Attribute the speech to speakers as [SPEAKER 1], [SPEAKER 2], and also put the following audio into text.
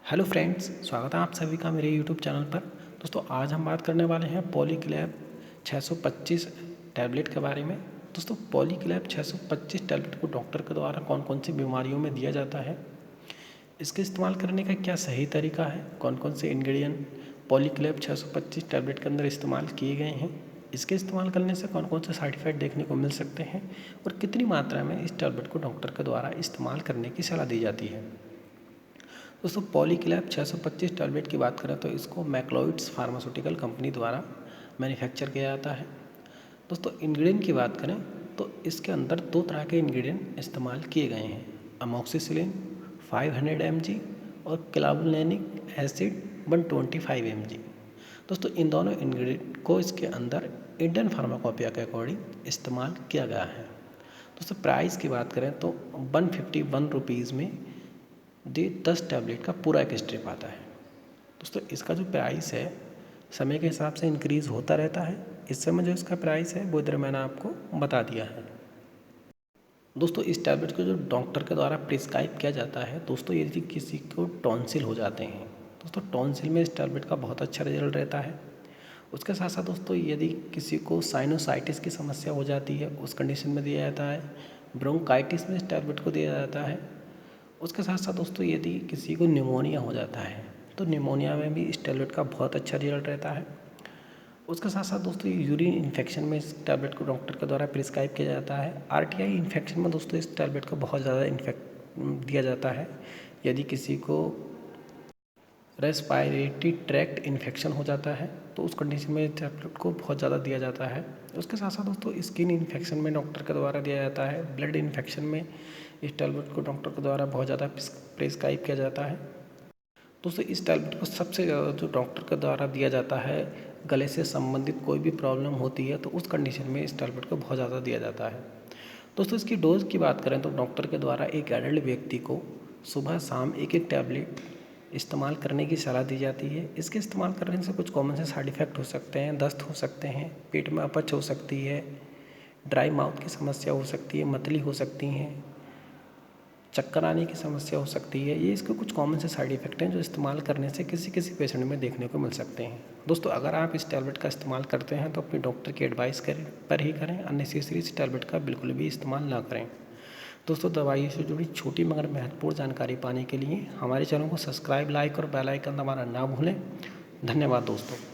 [SPEAKER 1] Hello friends, स्वागत है आप सभी का मेरे यूट्यूब चैनल पर। दोस्तों आज हम बात करने वाले हैं पॉलीक्लैब 625 टैबलेट के बारे में। दोस्तों पॉलीक्लैब 625 टैबलेट को डॉक्टर के द्वारा कौन कौन सी बीमारियों में दिया जाता है, इसके इस्तेमाल करने का क्या सही तरीका है, कौन कौन से इंग्रेडिएंट पॉलीक्लैब 625 टैबलेट के अंदर इस्तेमाल किए गए हैं, इसके इस्तेमाल करने से कौन कौन से साइड इफ़ेक्ट देखने को मिल सकते हैं और कितनी मात्रा में इस टैबलेट को डॉक्टर के द्वारा इस्तेमाल करने की सलाह दी जाती है। दोस्तों पॉलीक्लैब 625 टैबलेट की बात करें तो इसको मैक्लोइड्स फार्मास्यूटिकल कंपनी द्वारा मैन्युफैक्चर किया जाता है। दोस्तों इंग्रेडिएंट की बात करें तो इसके अंदर दो तरह के इंग्रेडिएंट इस्तेमाल किए गए हैं, अमोक्सिसिलिन 500 mg और क्लावुलेनिक एसिड 125 mg। दोस्तों इन दोनों इंग्रेडिएंट को इसके अंदर इंडियन फार्माकोपिया के अकॉर्डिंग इस्तेमाल किया गया है। दोस्तों प्राइस की बात करें तो 151 रुपीज़ में 10 टैबलेट का पूरा एक स्ट्रिप आता है। दोस्तों इसका जो प्राइस है समय के हिसाब से इंक्रीज़ होता रहता है। इस समय जो इसका प्राइस है वो इधर मैंने आपको बता दिया है। दोस्तों इस टैबलेट को जो डॉक्टर के द्वारा प्रिस्क्राइब किया जाता है, दोस्तों यदि किसी को टॉन्सिल हो जाते हैं, दोस्तों टॉन्सिल में इस टैबलेट का बहुत अच्छा रिजल्ट रहता है। उसके साथ साथ दोस्तों यदि किसी को साइनोसाइटिस की समस्या हो जाती है, उस कंडीशन में दिया जाता है। ब्रोंकाइटिस में इस टैबलेट को दिया जाता है। उसके साथ साथ दोस्तों यदि किसी को निमोनिया हो जाता है तो निमोनिया में भी इस टैबलेट का बहुत अच्छा रिजल्ट रहता है। उसके साथ साथ दोस्तों यूरिन इन्फेक्शन में इस टैबलेट को डॉक्टर के द्वारा प्रिस्क्राइब किया जाता है। आरटीआई इन्फेक्शन में दोस्तों इस टैबलेट को बहुत ज़्यादा दिया जाता है। यदि किसी को रेस्पायरेटरी ट्रैक्ट इन्फेक्शन हो जाता है तो उस कंडीशन में इस टैबलेट को बहुत ज़्यादा दिया जाता है। उसके साथ साथ दोस्तों स्किन इन्फेक्शन में डॉक्टर के द्वारा दिया जाता है। ब्लड इन्फेक्शन में इस टैबलेट को डॉक्टर के द्वारा बहुत ज़्यादा प्रिस्क्राइब किया जाता है। दोस्तों इस टैबलेट को सबसे ज़्यादा जो डॉक्टर के द्वारा दिया जाता है, गले से संबंधित कोई भी प्रॉब्लम होती है तो उस कंडीशन में इस टैबलेट को बहुत ज़्यादा दिया जाता है। दोस्तों इसकी डोज की बात करें तो डॉक्टर के द्वारा एक एडल्ट व्यक्ति को सुबह शाम एक एक टैबलेट इस्तेमाल करने की सलाह दी जाती है। इसके इस्तेमाल करने से कुछ कॉमन से साइड इफ़ेक्ट हो सकते हैं, दस्त हो सकते हैं, पेट में अपच हो सकती है, ड्राई माउथ की समस्या हो सकती है, मतली हो सकती हैं, चक्कर आने की समस्या हो सकती है। ये इसके कुछ कॉमन से साइड इफ़ेक्ट हैं जो इस्तेमाल करने से किसी किसी पेशेंट में देखने को मिल सकते हैं। दोस्तों अगर आप इस टैबलेट का इस्तेमाल करते हैं तो अपने डॉक्टर की एडवाइस पर ही करें, अननेसेसरी इस टैबलेट का बिल्कुल भी इस्तेमाल ना करें। दोस्तों दवाइयों से जुड़ी छोटी मगर महत्वपूर्ण जानकारी पाने के लिए हमारे चैनल को सब्सक्राइब, लाइक और बेल आइकन दबाना ना भूलें। धन्यवाद दोस्तों।